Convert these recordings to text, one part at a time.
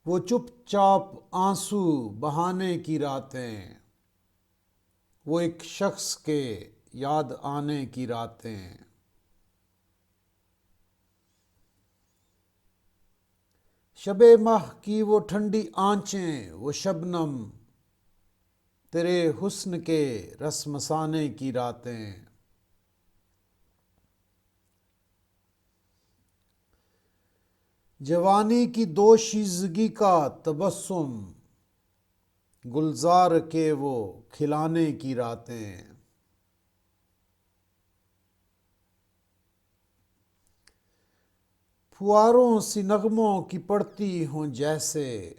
وہ چپ چاپ آنسو بہانے کی راتیں، وہ ایک شخص کے یاد آنے کی راتیں۔ شب ماہ کی وہ ٹھنڈی آنچیں، وہ شبنم، تیرے حسن کے رس مسانے کی راتیں۔ جوانی کی دوشیزگی کا تبسم، گلزار کے وہ کھلانے کی راتیں۔ پھواروں سی نغموں کی پڑتی ہوں جیسے،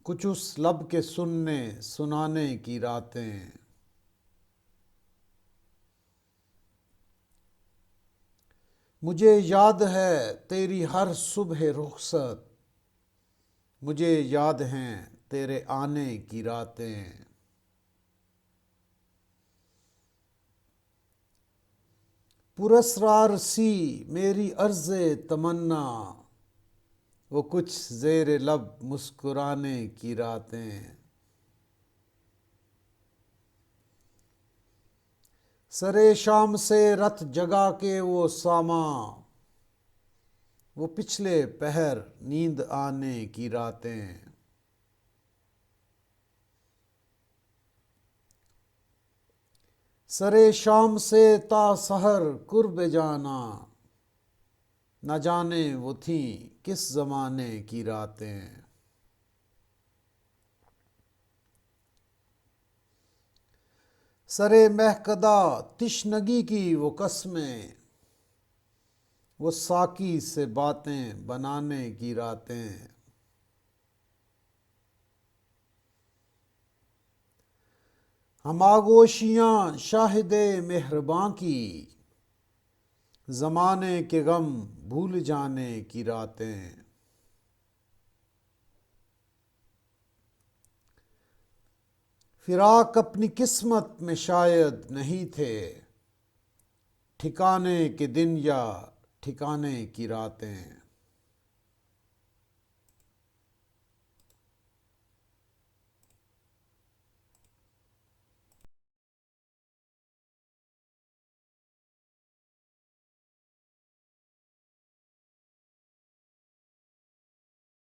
کچھ اس لب کے سننے سنانے کی راتیں۔ مجھے یاد ہے تیری ہر صبح رخصت، مجھے یاد ہیں تیرے آنے کی راتیں۔ پراسرار سی میری عرض تمنا، وہ کچھ زیر لب مسکرانے کی راتیں۔ سرے شام سے رت جگا کے وہ ساماں، وہ پچھلے پہر نیند آنے کی راتیں۔ سرے شام سے تا سحر قرب جانا، نہ جانے وہ تھیں کس زمانے کی راتیں۔ سرے مہکدہ تشنگی کی وہ قسمیں، وہ ساقی سے باتیں بنانے کی راتیں۔ ہم آغوشیاں شاہد مہرباں کی، زمانے کے غم بھول جانے کی راتیں۔ فراق اپنی قسمت میں شاید نہیں تھے، ٹھکانے کے دن یا ٹھکانے کی راتیں۔